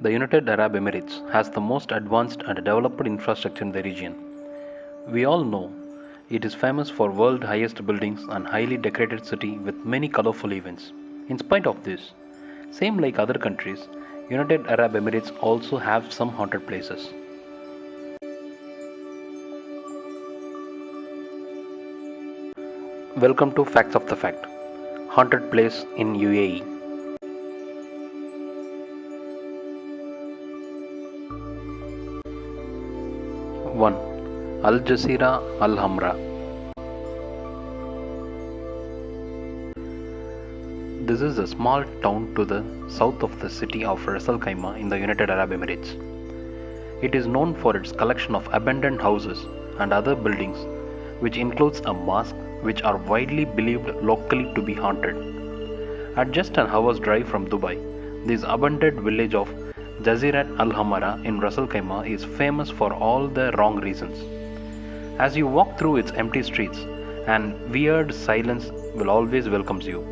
The United Arab Emirates has the most advanced and developed infrastructure in the region. We all know it is famous for world highest buildings and highly decorated city with many colorful events. In spite of this, same like other countries, United Arab Emirates also have some haunted places. Welcome to Facts of the Fact. Haunted place in UAE. 1. Al Jazeera Al Hamra. This is a small town to the south of the city of Ras Al Khaimah in the United Arab Emirates. It is known for its collection of abandoned houses and other buildings, which includes a mosque which are widely believed locally to be haunted. At just an hour's drive from Dubai, this abandoned village of Jazirat Al Hamara in Ras Al Khaimah is famous for all the wrong reasons. As you walk through its empty streets, an weird silence will always welcomes you.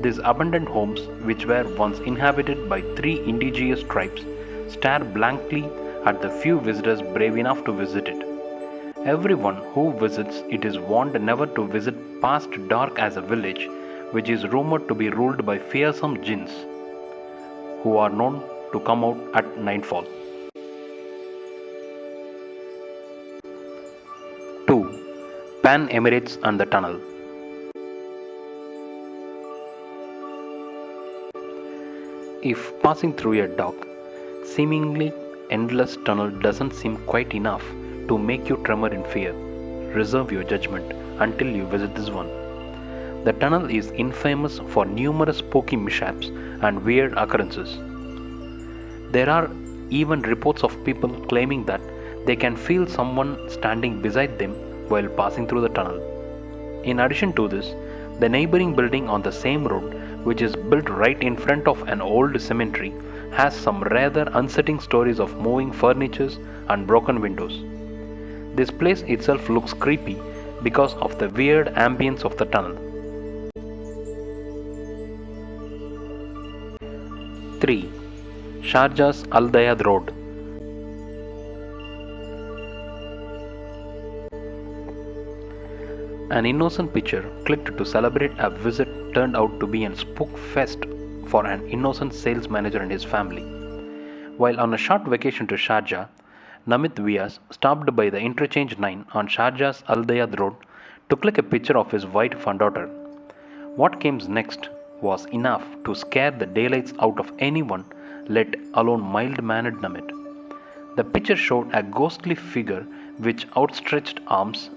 These abandoned homes, which were once inhabited by three indigenous tribes, stare blankly at the few visitors brave enough to visit it. Everyone who visits it is warned never to visit past dark as a village, which is rumored to be ruled by fearsome jinns, who are known to come out at nightfall. 2. Pan Emirates and the Tunnel. If passing through a dark, seemingly endless tunnel doesn't seem quite enough to make you tremor in fear, reserve your judgment until you visit this one. The tunnel is infamous for numerous spooky mishaps and weird occurrences. There are even reports of people claiming that they can feel someone standing beside them while passing through the tunnel. In addition to this, the neighboring building on the same road, which is built right in front of an old cemetery, has some rather unsettling stories of moving furniture and broken windows. This place itself looks creepy because of the weird ambience of the tunnel. 3. Sharjah's Al Dayad Road. An innocent picture clicked to celebrate a visit turned out to be a spook fest for an innocent sales manager and his family. While on a short vacation to Sharjah, Namit Vyas stopped by the Interchange 9 on Sharjah's Al Dayad Road to click a picture of his wife and daughter. What came next was enough to scare the daylights out of anyone, let alone mild-mannered Namit. The picture showed a ghostly figure with outstretched arms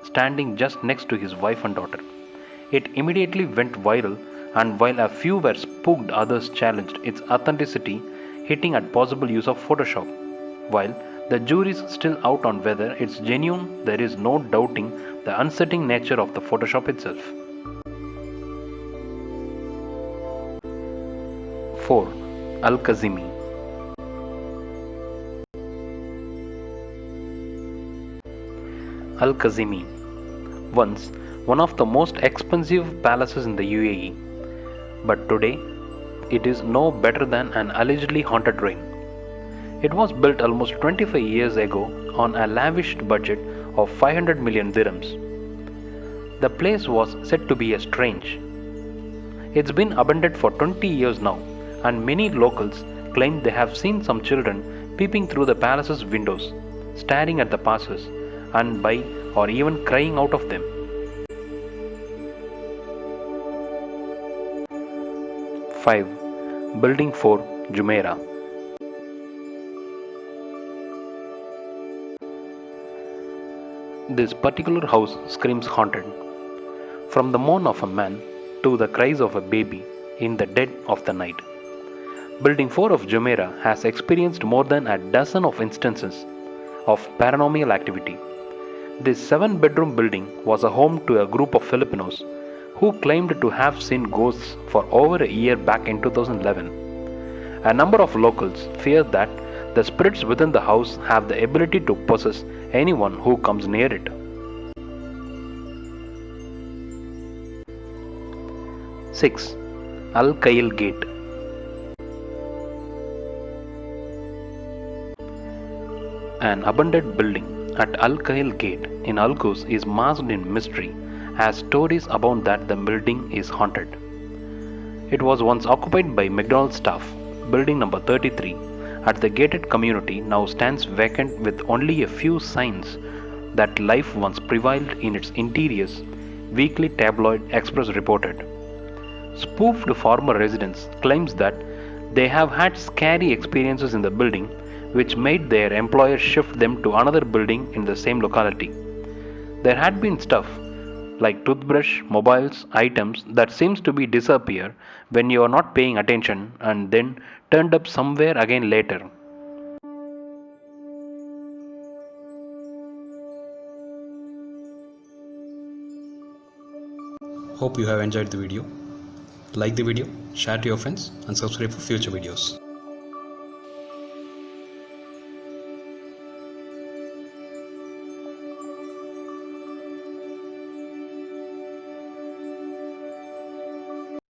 standing just next to his wife and daughter. It immediately went viral, and while a few were spooked, others challenged its authenticity, hinting at possible use of Photoshop. While the jury is still out on whether it's genuine, there is no doubting the unsettling nature of the Photoshop itself. 4. Al Kazimi. Al Kazimi, once one of the most expensive palaces in the UAE, but today it is no better than an allegedly haunted ruin. It was built almost 25 years ago on a lavish budget of 500 million dirhams. The place was said to be strange. It's been abandoned for 20 years now, and many locals claim they have seen some children peeping through the palace's windows, staring at the passers and by, or even crying out of them. 5. Building 4, Jumeirah. This particular house screams haunted. From the moan of a man to the cries of a baby in the dead of the night. Building 4 of Jumeirah has experienced more than a dozen of instances of paranormal activity. This 7-bedroom building was a home to a group of Filipinos who claimed to have seen ghosts for over a year back in 2011. A number of locals fear that the spirits within the house have the ability to possess anyone who comes near it. 6. Al Khail Gate. An abandoned building at Al Khail Gate in Al Quoz is masked in mystery as stories abound that the building is haunted. It was once occupied by McDonald's staff. Building number 33 at the gated community now stands vacant with only a few signs that life once prevailed in its interiors, weekly tabloid Express reported. Spoofed former residents claims that they have had scary experiences in the building which made their employer shift them to another building in the same locality. There had been stuff like toothbrush, mobiles, items that seems to be disappear when you are not paying attention and then turned up somewhere again later. Hope you have enjoyed the video. Like the video, share to your friends and subscribe for future videos.